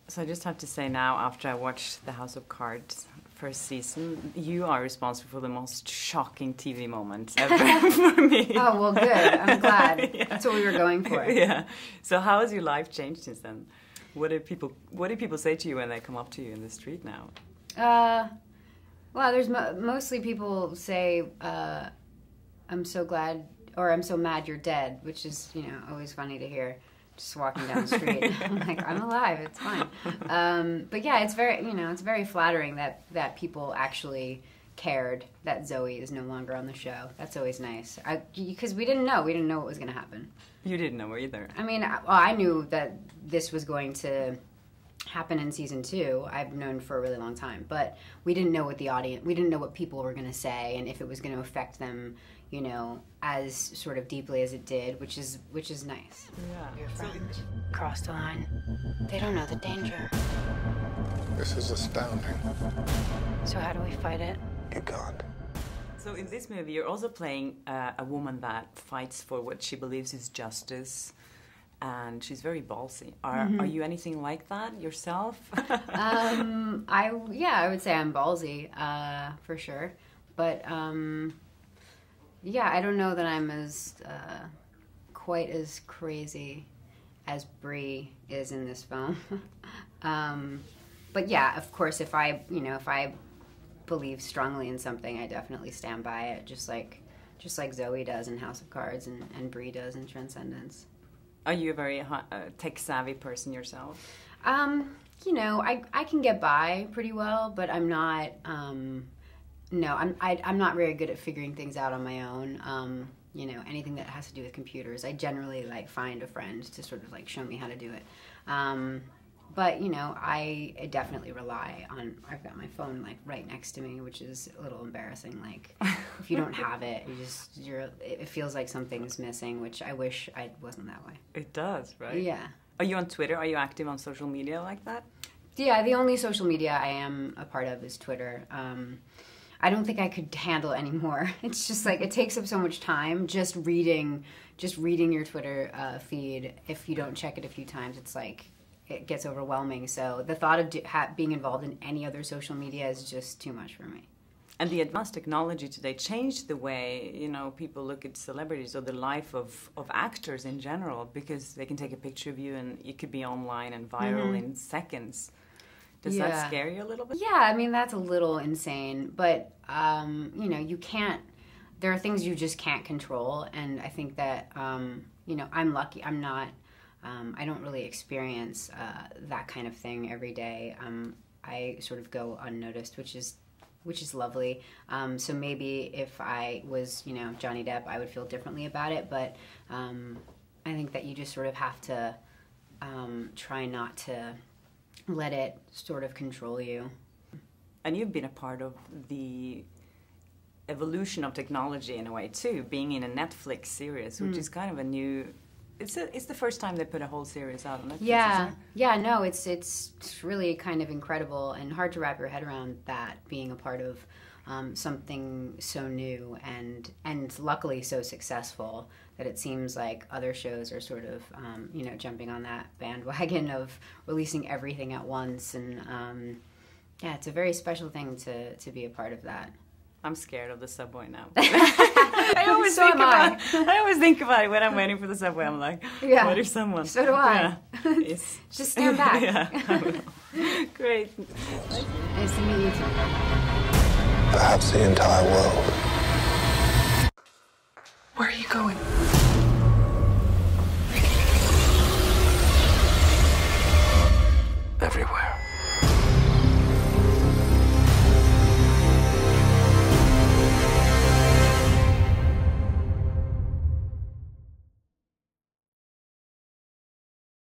So I just have to say now, after I watched The House of Cards first season, you are responsible for the most shocking TV moments ever for me. Oh, well, good. I'm glad. Yeah. That's what we were going for. Yeah. So how has your life changed since then? What do people say to you when they come up to you in the street now? Well, there's mostly people say, I'm so glad, or I'm so mad you're dead, which is, you know, always funny to hear. Just walking down the street, I'm like, I'm alive. It's fine. But yeah, it's very, you know, it's very flattering that people actually cared that Zoe is no longer on the show. That's always nice. Because we didn't know what was going to happen. You didn't know either. I mean, well, I knew that this was going to happen in season 2. I've known for a really long time, but we didn't know what we didn't know what people were going to say and if it was going to affect them, you know, as sort of deeply as it did, which is nice. Yeah. Your friends crossed the line. They don't know the danger. This is astounding. So how do we fight it? You can't. So in this movie, you're also playing a woman that fights for what she believes is justice, and she's very ballsy. Are you anything like that yourself? I would say I'm ballsy, for sure. But yeah, I don't know that I'm as quite as crazy as Bree is in this film. But yeah, of course, if I believe strongly in something, I definitely stand by it, just like Zoe does in House of Cards and Bree does in Transcendence. Are you a very tech-savvy person yourself? You know, I can get by pretty well, but I'm not. No, I'm not very good at figuring things out on my own. You know, anything that has to do with computers, I generally like find a friend to sort of like show me how to do it. But you know, I definitely rely on. I've got my phone like right next to me, which is a little embarrassing. Like, if you don't have it, it feels like something's missing. Which I wish I wasn't that way. It does, right? Yeah. Are you on Twitter? Are you active on social media like that? Yeah, the only social media I am a part of is Twitter. I don't think I could handle anymore. It's just like it takes up so much time just reading your Twitter feed. If you don't check it a few times, it's like it gets overwhelming. So the thought of being involved in any other social media is just too much for me. And the advanced technology today changed the way, you know, people look at celebrities or the life of actors in general, because they can take a picture of you and you could be online and viral in seconds. Does that scare you a little bit? Yeah, I mean, that's a little insane. But, you know, you can't, there are things you just can't control. And I think that, you know, I'm lucky. I'm not, I don't really experience that kind of thing every day. I sort of go unnoticed, which is lovely. So maybe if I was, you know, Johnny Depp, I would feel differently about it. But I think that you just sort of have to try not to let it sort of control you. And you've been a part of the evolution of technology in a way too, being in a Netflix series, which is kind of a new. It's the first time they put a whole series out on Netflix. Yeah, yeah, no, it's really kind of incredible and hard to wrap your head around that, being a part of something so new and luckily so successful that it seems like other shows are sort of you know, jumping on that bandwagon of releasing everything at once. And yeah, it's a very special thing to be a part of that. I'm scared of the subway now. I always think about it when I'm waiting for the subway. I'm like, what if someone? So do I. Yeah. Just stand back. Yeah, I will. Great. Nice to meet you too. Perhaps the entire world. Where are you going?